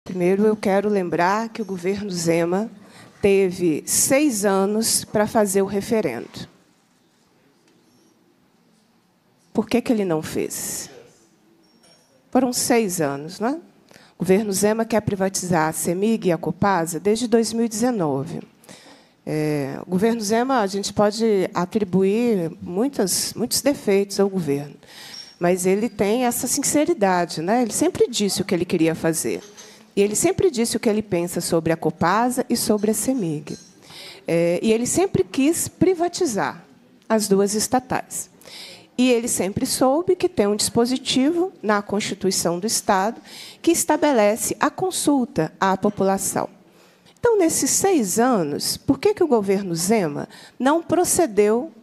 Primeiro, eu quero lembrar que o governo Zema teve 6 anos para fazer o referendo. Por que ele não fez? Foram 6 anos, não é? O governo Zema quer privatizar a CEMIG e a Copasa desde 2019. O governo Zema, a gente pode atribuir muitos defeitos ao governo, mas ele tem essa sinceridade, né? Ele sempre disse o que ele queria fazer. E ele sempre disse o que ele pensa sobre a Copasa e sobre a CEMIG. E ele sempre quis privatizar as duas estatais. E ele sempre soube que tem um dispositivo na Constituição do Estado que estabelece a consulta à população. Então, nesses 6 anos, por que o governo Zema não procedeu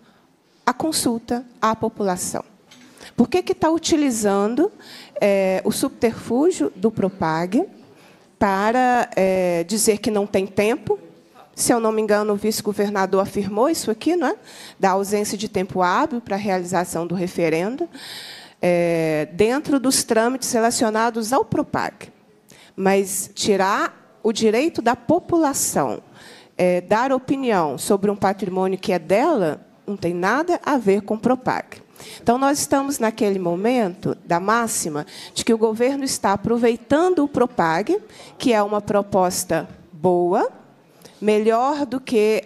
à consulta à população? Por que está utilizando o subterfúgio do Propag para dizer que não tem tempo? Se eu não me engano, o vice-governador afirmou isso aqui, não é? Da ausência de tempo hábil para a realização do referendo, dentro dos trâmites relacionados ao Propag. Mas tirar o direito da população, dar opinião sobre um patrimônio que é dela, não tem nada a ver com o Propag. Então, nós estamos naquele momento da máxima de que o governo está aproveitando o Propag, que é uma proposta boa, melhor do que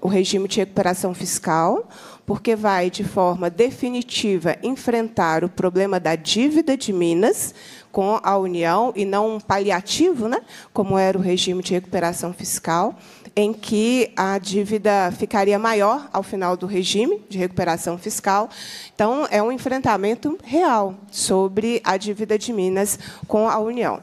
o regime de recuperação fiscal, porque vai, de forma definitiva, enfrentar o problema da dívida de Minas com a União, e não um paliativo, né, como era o regime de recuperação fiscal, em que a dívida ficaria maior ao final do regime de recuperação fiscal. Então, é um enfrentamento real sobre a dívida de Minas com a União.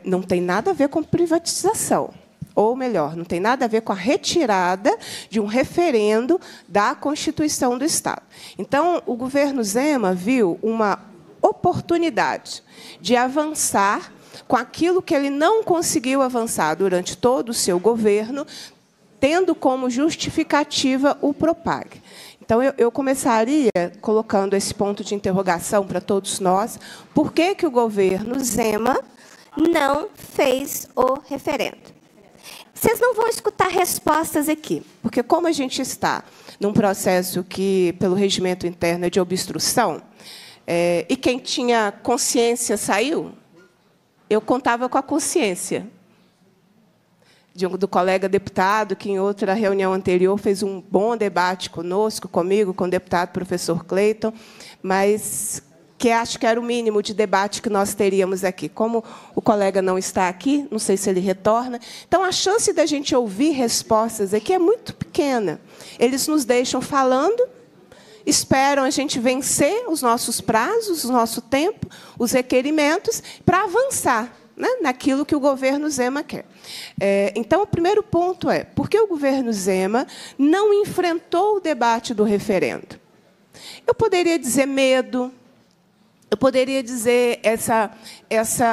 Não tem nada a ver com privatização. Ou melhor, não tem nada a ver com a retirada de um referendo da Constituição do Estado. Então, o governo Zema viu uma oportunidade de avançar com aquilo que ele não conseguiu avançar durante todo o seu governo, tendo como justificativa o Propag. Então, eu começaria colocando esse ponto de interrogação para todos nós. Por que o governo Zema não fez o referendo? Vocês não vão escutar respostas aqui, porque como a gente está num processo que, pelo regimento interno, é de obstrução, e quem tinha consciência saiu, eu contava com a consciência do colega deputado, que, em outra reunião anterior, fez um bom debate comigo, com o deputado professor Cleiton, mas que acho que era o mínimo de debate que nós teríamos aqui. Como o colega não está aqui, não sei se ele retorna, então a chance da gente ouvir respostas aqui é muito pequena. Eles nos deixam falando, esperam a gente vencer os nossos prazos, o nosso tempo, os requerimentos, para avançar, né, naquilo que o governo Zema quer. Então, o primeiro ponto é, por que o governo Zema não enfrentou o debate do referendo? Eu poderia dizer medo, eu poderia dizer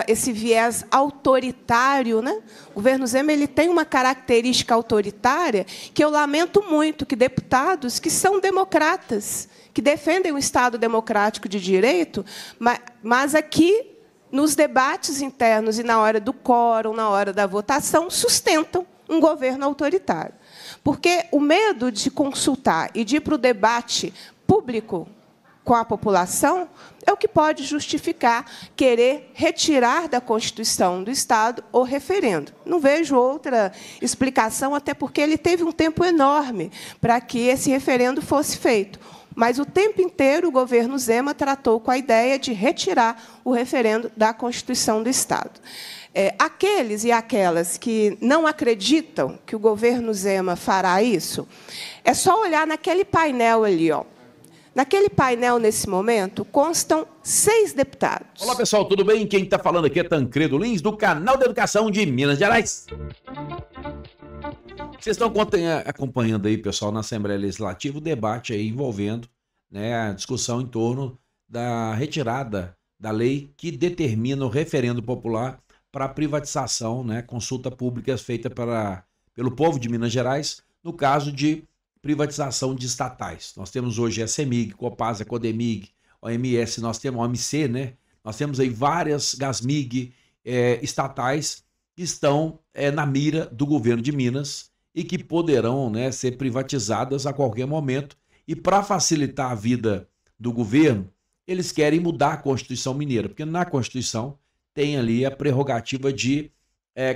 esse viés autoritário, né? O governo Zema tem uma característica autoritária que eu lamento muito que deputados que são democratas, que defendem o Estado democrático de direito, mas aqui, nos debates internos e na hora do quórum, na hora da votação, sustentam um governo autoritário. Porque o medo de consultar e de ir para o debate público com a população é o que pode justificar querer retirar da Constituição do Estado o referendo. Não vejo outra explicação, até porque ele teve um tempo enorme para que esse referendo fosse feito. Mas o tempo inteiro o governo Zema tratou com a ideia de retirar o referendo da Constituição do Estado. Aqueles e aquelas que não acreditam que o governo Zema fará isso, é só olhar naquele painel ali, ó. Naquele painel, nesse momento, constam 6 deputados. Olá, pessoal, tudo bem? Quem está falando aqui é Tancredo Lins, do Canal de Educação de Minas Gerais. Vocês estão acompanhando aí, pessoal, na Assembleia Legislativa, o debate aí envolvendo, né, a discussão em torno da retirada da lei que determina o referendo popular para a privatização, né, consulta pública feita pelo povo de Minas Gerais, no caso de privatização de estatais. Nós temos hoje a CEMIG, Copasa, Codemig, OMS, nós temos a OMC, né? Nós temos aí várias, Gasmig estatais que estão na mira do governo de Minas e que poderão, né, ser privatizadas a qualquer momento. E para facilitar a vida do governo, eles querem mudar a Constituição Mineira, porque na Constituição tem ali a prerrogativa de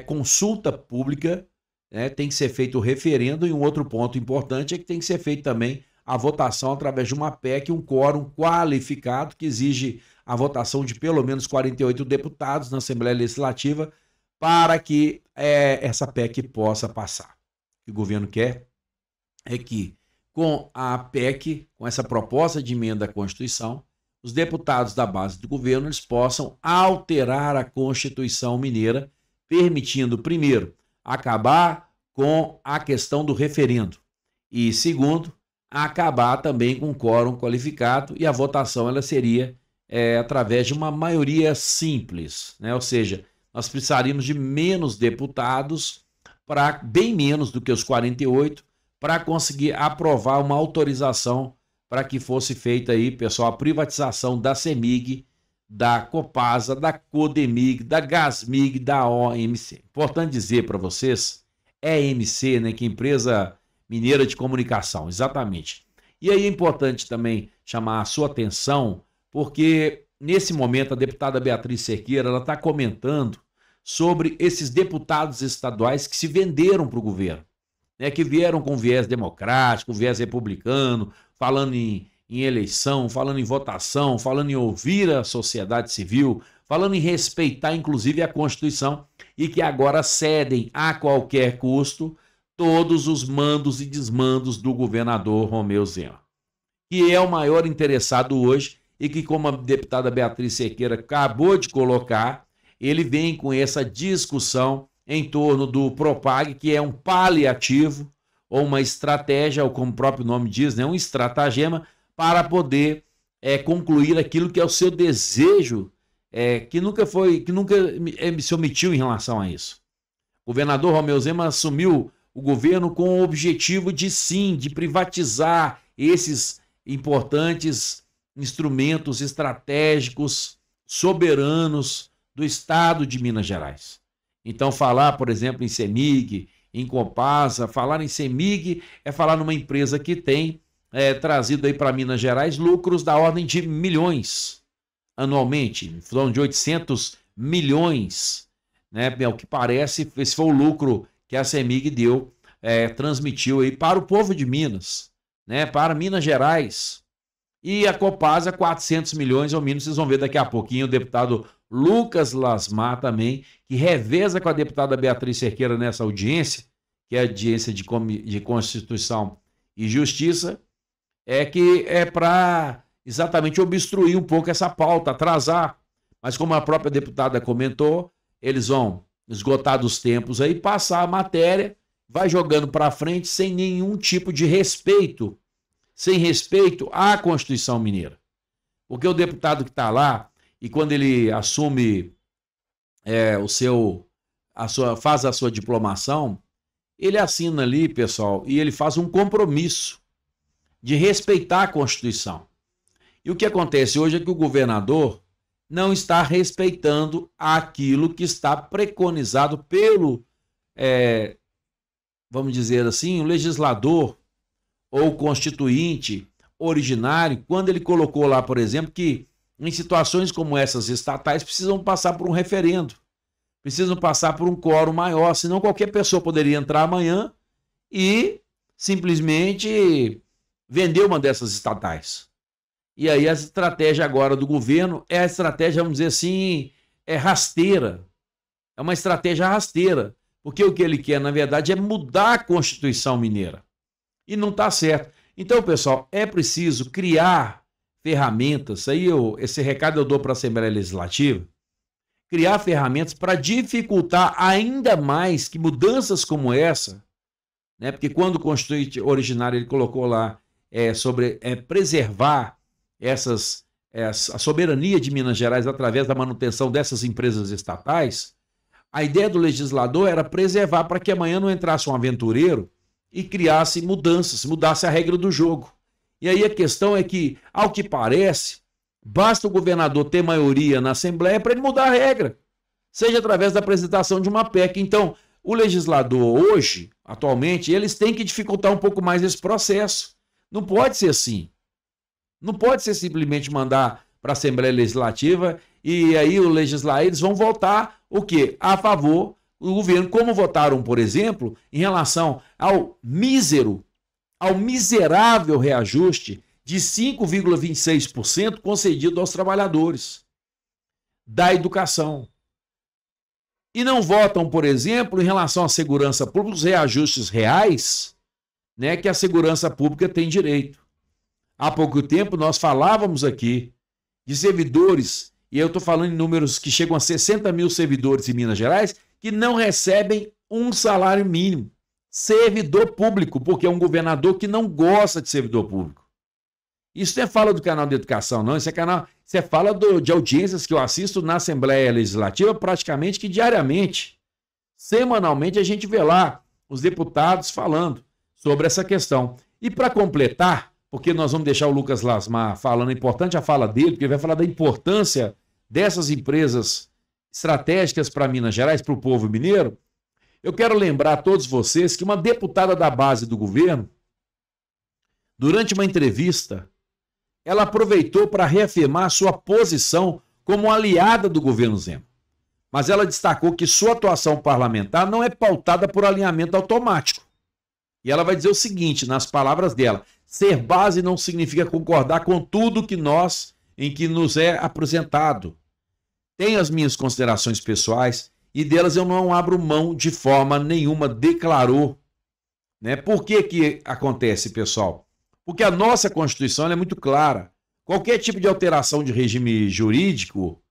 consulta pública, né, tem que ser feito o referendo, e um outro ponto importante é que tem que ser feito também a votação através de uma PEC, um quórum qualificado, que exige a votação de pelo menos 48 deputados na Assembleia Legislativa para que essa PEC possa passar. O que o governo quer é que, com a PEC, com essa proposta de emenda à Constituição, os deputados da base do governo eles possam alterar a Constituição Mineira, permitindo, primeiro, acabar com a questão do referendo e, segundo, acabar também com o quórum qualificado, e a votação ela seria através de uma maioria simples, né? Ou seja, nós precisaríamos de menos deputados, para bem menos do que os 48, para conseguir aprovar uma autorização para que fosse feita aí, pessoal, a privatização da CEMIG, da Copasa, da Codemig, da Gasmig, da OMC. Importante dizer para vocês, EMC, né, que é Empresa Mineira de Comunicação, exatamente. E aí é importante também chamar a sua atenção, porque nesse momento a deputada Beatriz Cerqueira ela está comentando sobre esses deputados estaduais que se venderam para o governo, né, que vieram com viés democrático, viés republicano, falando em eleição, falando em votação, falando em ouvir a sociedade civil, falando em respeitar inclusive a Constituição, e que agora cedem a qualquer custo todos os mandos e desmandos do governador Romeu Zema, que é o maior interessado hoje e que, como a deputada Beatriz Cerqueira acabou de colocar, ele vem com essa discussão em torno do Propag, que é um paliativo ou uma estratégia, ou como o próprio nome diz, né, um estratagema para poder concluir aquilo que é o seu desejo, que nunca se omitiu em relação a isso. O governador Romeu Zema assumiu o governo com o objetivo de privatizar esses importantes instrumentos estratégicos, soberanos do estado de Minas Gerais. Então, falar, por exemplo, em CEMIG, em Copasa, falar em CEMIG é falar numa empresa que tem trazido aí para Minas Gerais lucros da ordem de milhões anualmente, falando de 800 milhões, né? O que parece, esse foi o lucro que a CEMIG deu, transmitiu aí para o povo de Minas, né? Para Minas Gerais. E a Copasa, 400 milhões ao mínimo. Vocês vão ver daqui a pouquinho o deputado Lucas Lasmar também, que reveza com a deputada Beatriz Cerqueira nessa audiência, que é a audiência de Constituição e Justiça, que é para exatamente obstruir um pouco essa pauta, atrasar. Mas como a própria deputada comentou, eles vão esgotar dos tempos aí, passar a matéria, vai jogando para frente sem nenhum tipo de respeito, sem respeito à Constituição Mineira. Porque o deputado que está lá, e quando ele assume faz a sua diplomação, ele assina ali, pessoal, e ele faz um compromisso de respeitar a Constituição. E o que acontece hoje é que o governador não está respeitando aquilo que está preconizado pelo, vamos dizer assim, o legislador ou constituinte originário, quando ele colocou lá, por exemplo, que em situações como essas estatais precisam passar por um referendo, precisam passar por um quórum maior, senão qualquer pessoa poderia entrar amanhã e simplesmente vender uma dessas estatais. E aí a estratégia agora do governo é a estratégia, vamos dizer assim, rasteira. É uma estratégia rasteira, porque o que ele quer, na verdade, é mudar a Constituição Mineira. E não está certo. Então, pessoal, é preciso criar ferramentas, esse recado eu dou para a Assembleia Legislativa, criar ferramentas para dificultar ainda mais que mudanças como essa, né? Porque quando o Constituinte originário ele colocou lá sobre preservar a soberania de Minas Gerais através da manutenção dessas empresas estatais, a ideia do legislador era preservar para que amanhã não entrasse um aventureiro e criasse mudanças, mudasse a regra do jogo. E aí a questão é que, ao que parece, basta o governador ter maioria na Assembleia para ele mudar a regra. seja através da apresentação de uma PEC. Então, o legislador hoje, atualmente, eles têm que dificultar um pouco mais esse processo. Não pode ser assim. Não pode ser simplesmente mandar para a Assembleia Legislativa e aí eles vão votar o quê? A favor do governo, como votaram, por exemplo, em relação ao miserável reajuste de 5,26% concedido aos trabalhadores da educação. E não votam, por exemplo, em relação à segurança pública, os reajustes reais, né, que a segurança pública tem direito. Há pouco tempo nós falávamos aqui de servidores, e eu estou falando em números que chegam a 60 mil servidores em Minas Gerais, que não recebem um salário mínimo. Servidor público, porque é um governador que não gosta de servidor público. Isso não é fala do canal de educação, não. Isso é fala de audiências que eu assisto na Assembleia Legislativa praticamente que diariamente. Semanalmente a gente vê lá os deputados falando sobre essa questão. E para completar, porque nós vamos deixar o Lucas Lasmar falando, é importante a fala dele, porque ele vai falar da importância dessas empresas estratégicas para Minas Gerais, para o povo mineiro. Eu quero lembrar a todos vocês que uma deputada da base do governo, durante uma entrevista, ela aproveitou para reafirmar sua posição como aliada do governo Zema. Mas ela destacou que sua atuação parlamentar não é pautada por alinhamento automático. E ela vai dizer o seguinte, nas palavras dela: ser base não significa concordar com tudo em que nos é apresentado. Tenho as minhas considerações pessoais e delas eu não abro mão de forma nenhuma, declarou. Né? Por que acontece, pessoal? Porque a nossa Constituição é muito clara. Qualquer tipo de alteração de regime jurídico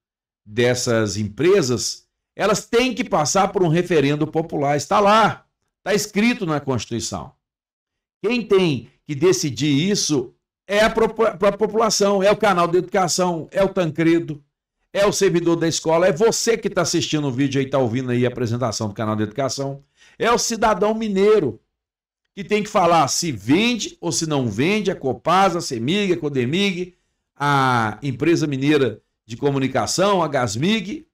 dessas empresas, elas têm que passar por um referendo popular. Está lá, está escrito na Constituição. Quem tem que decidir isso é a própria população, é o canal de educação, é o Tancredo, é o servidor da escola, é você que está assistindo o vídeo aí, está ouvindo aí a apresentação do canal de educação, é o cidadão mineiro, que tem que falar se vende ou se não vende a Copasa, a CEMIG, a Codemig, a empresa mineira de comunicação, a Gasmig.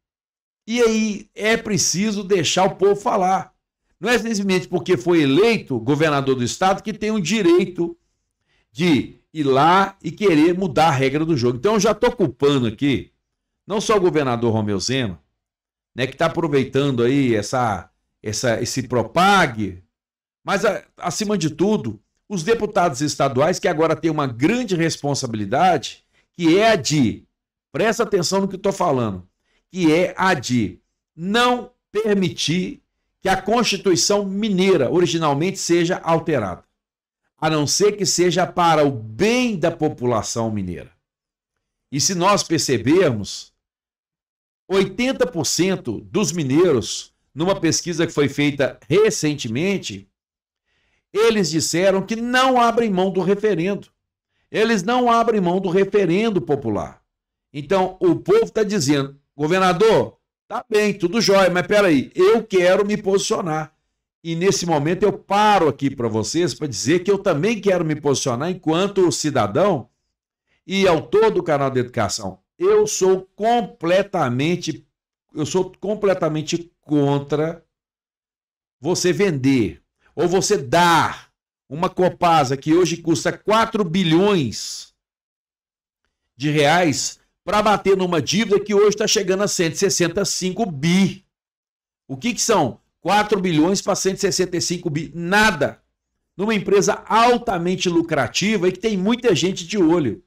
E aí é preciso deixar o povo falar. Não é simplesmente porque foi eleito governador do estado que tem o direito de ir lá e querer mudar a regra do jogo. Então eu já estou culpando aqui, não só o governador Romeu Zema, né, que está aproveitando aí esse propague, mas, acima de tudo, os deputados estaduais que agora têm uma grande responsabilidade, que é a de, presta atenção no que estou falando, que é a de não permitir que a Constituição mineira originalmente seja alterada, a não ser que seja para o bem da população mineira. E se nós percebermos, 80% dos mineiros, numa pesquisa que foi feita recentemente, eles disseram que não abrem mão do referendo. Eles não abrem mão do referendo popular. Então, o povo está dizendo, governador, tá bem, tudo jóia, mas peraí, eu quero me posicionar. E nesse momento eu paro aqui para vocês para dizer que eu também quero me posicionar enquanto cidadão e autor do canal de educação. Eu sou completamente contra você vender ou você dar uma Copasa que hoje custa 4 bilhões de reais para bater numa dívida que hoje está chegando a 165 bi. O que são 4 bilhões para 165 bi? Nada. Numa empresa altamente lucrativa e que tem muita gente de olho.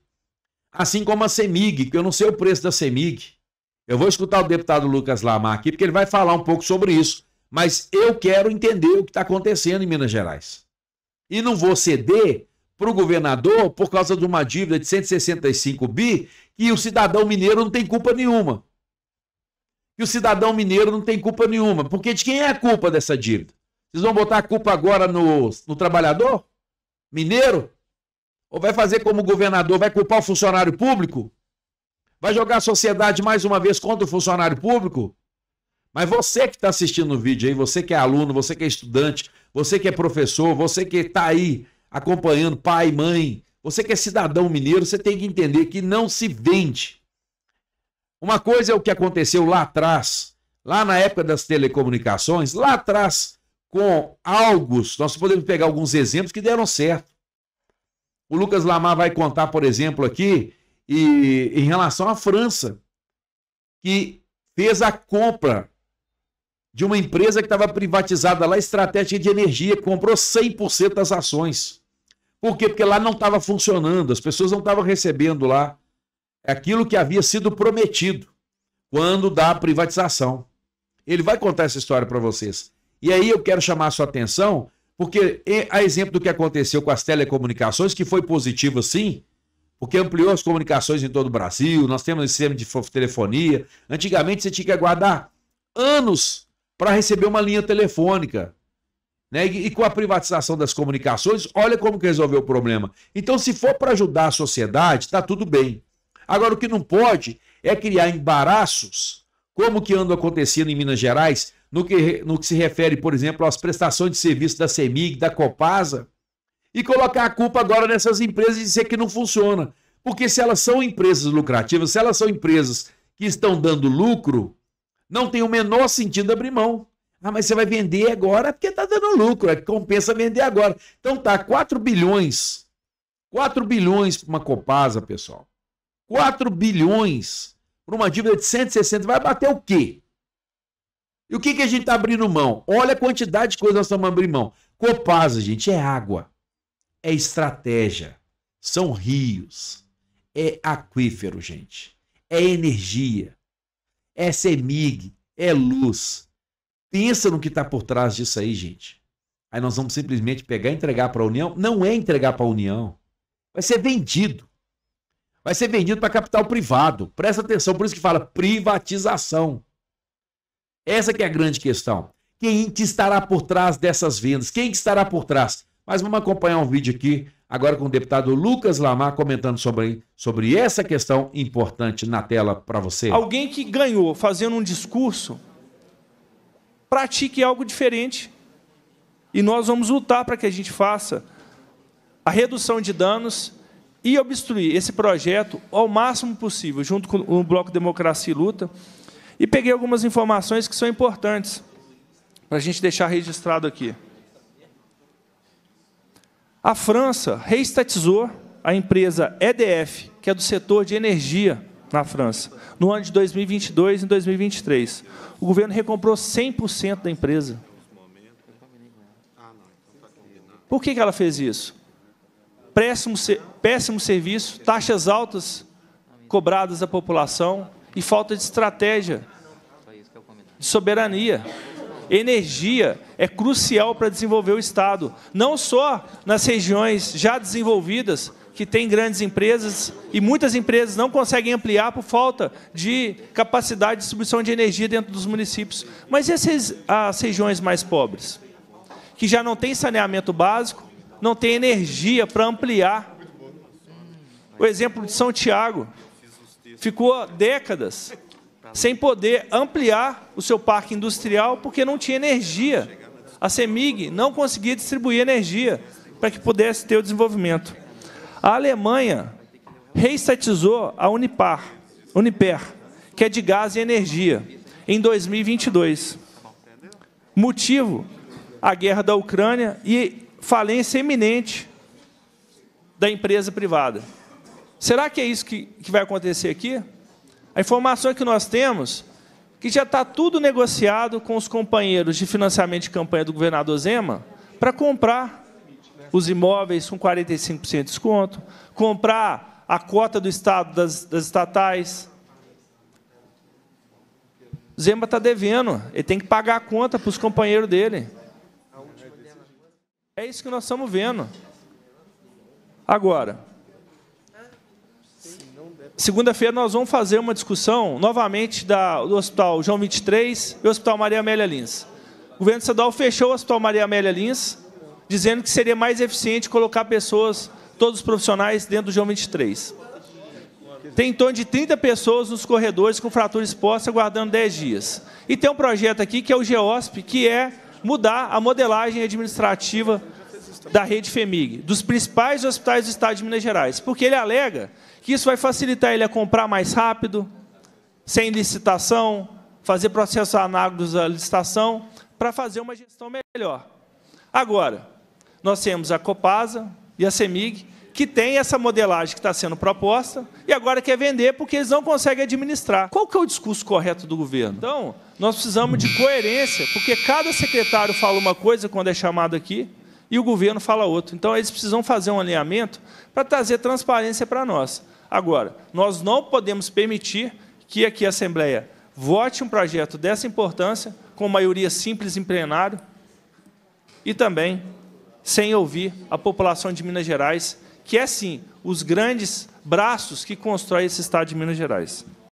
Assim como a CEMIG, que eu não sei o preço da CEMIG. Eu vou escutar o deputado Lucas Lamar aqui, porque ele vai falar um pouco sobre isso. Mas eu quero entender o que está acontecendo em Minas Gerais. E não vou ceder para o governador por causa de uma dívida de 165 bi que o cidadão mineiro não tem culpa nenhuma. E o cidadão mineiro não tem culpa nenhuma. Porque de quem é a culpa dessa dívida? Vocês vão botar a culpa agora no trabalhador mineiro? Ou vai fazer como o governador, vai culpar o funcionário público? Vai jogar a sociedade mais uma vez contra o funcionário público? Mas você que está assistindo o vídeo aí, você que é aluno, você que é estudante, você que é professor, você que está aí acompanhando pai, mãe, você que é cidadão mineiro, você tem que entender que não se vende. Uma coisa é o que aconteceu lá atrás, lá na época das telecomunicações, lá atrás, com Algos, nós podemos pegar alguns exemplos que deram certo. O Lucas Lamar vai contar, por exemplo, aqui, em relação à França, que fez a compra de uma empresa que estava privatizada lá, estratégica de energia, comprou 100% das ações. Por quê? Porque lá não estava funcionando, as pessoas não estavam recebendo lá aquilo que havia sido prometido quando da privatização. Ele vai contar essa história para vocês. E aí eu quero chamar a sua atenção, porque a exemplo do que aconteceu com as telecomunicações, que foi positivo sim, porque ampliou as comunicações em todo o Brasil, nós temos um sistema de telefonia. Antigamente você tinha que aguardar anos para receber uma linha telefônica, né? E com a privatização das comunicações, olha como que resolveu o problema. Então, se for para ajudar a sociedade, está tudo bem. Agora, o que não pode é criar embaraços, como que anda acontecendo em Minas Gerais, no que se refere, por exemplo, às prestações de serviço da CEMIG, da Copasa, e colocar a culpa agora nessas empresas e dizer que não funciona. Porque se elas são empresas lucrativas, se elas são empresas que estão dando lucro, não tem o menor sentido abrir mão. Ah, mas você vai vender agora porque está dando lucro, é que compensa vender agora. Então tá, 4 bilhões. 4 bilhões para uma Copasa, pessoal. 4 bilhões para uma dívida de 160, vai bater o quê? E o que a gente está abrindo mão? Olha a quantidade de coisas que nós estamos abrindo mão. Copasa, gente, é água, é estratégia, são rios, é aquífero, gente, é energia, é CEMIG, é luz. Pensa no que está por trás disso aí, gente. Aí nós vamos simplesmente pegar e entregar para a União. Não é entregar para a União, vai ser vendido. Vai ser vendido para capital privado. Presta atenção, por isso que fala privatização. Essa que é a grande questão. Quem que estará por trás dessas vendas? Quem que estará por trás? Mas vamos acompanhar um vídeo aqui, agora com o deputado Lucas Lamar, comentando sobre essa questão importante na tela para você. Alguém que ganhou fazendo um discurso, pratique algo diferente. E nós vamos lutar para que a gente faça a redução de danos e obstruir esse projeto ao máximo possível, junto com o Bloco Democracia e Luta. E peguei algumas informações que são importantes para a gente deixar registrado aqui. A França reestatizou a empresa EDF, que é do setor de energia na França, no ano de 2022 e 2023. O governo recomprou 100% da empresa. Por que ela fez isso? Péssimo serviço, taxas altas cobradas da população e falta de estratégia de soberania. Energia é crucial para desenvolver o Estado, não só nas regiões já desenvolvidas, que tem grandes empresas, e muitas empresas não conseguem ampliar por falta de capacidade de distribuição de energia dentro dos municípios, mas e as regiões mais pobres, que já não tem saneamento básico, não tem energia para ampliar. O exemplo de São Tiago ficou décadas sem poder ampliar o seu parque industrial porque não tinha energia. A CEMIG não conseguia distribuir energia para que pudesse ter o desenvolvimento. A Alemanha reestatizou a Uniper, que é de gás e energia, em 2022. Motivo, a guerra da Ucrânia e falência iminente da empresa privada. Será que é isso que vai acontecer aqui? A informação que nós temos é que já está tudo negociado com os companheiros de financiamento de campanha do governador Zema para comprar os imóveis com 45% de desconto, comprar a cota do Estado das estatais. Zema está devendo, ele tem que pagar a conta para os companheiros dele. É isso que nós estamos vendo. Agora, segunda-feira nós vamos fazer uma discussão, novamente, do Hospital João 23 e o Hospital Maria Amélia Lins. O governo estadual fechou o Hospital Maria Amélia Lins, dizendo que seria mais eficiente colocar pessoas, todos os profissionais, dentro do João 23. Tem em torno de 30 pessoas nos corredores com fratura exposta, aguardando 10 dias. E tem um projeto aqui, que é o GEOSP, que é mudar a modelagem administrativa da rede FEMIG, dos principais hospitais do Estado de Minas Gerais, porque ele alega que isso vai facilitar ele a comprar mais rápido, sem licitação, fazer processos análogos à licitação, para fazer uma gestão melhor. Agora, nós temos a Copasa e a CEMIG, que tem essa modelagem que está sendo proposta, e agora quer vender porque eles não conseguem administrar. Qual que é o discurso correto do governo? Então, nós precisamos de coerência, porque cada secretário fala uma coisa quando é chamado aqui, e o governo fala outra. Então, eles precisam fazer um alinhamento para trazer transparência para nós. Agora, nós não podemos permitir que aqui a Assembleia vote um projeto dessa importância, com maioria simples em plenário, e também sem ouvir a população de Minas Gerais, que é, sim, os grandes braços que constroem esse Estado de Minas Gerais.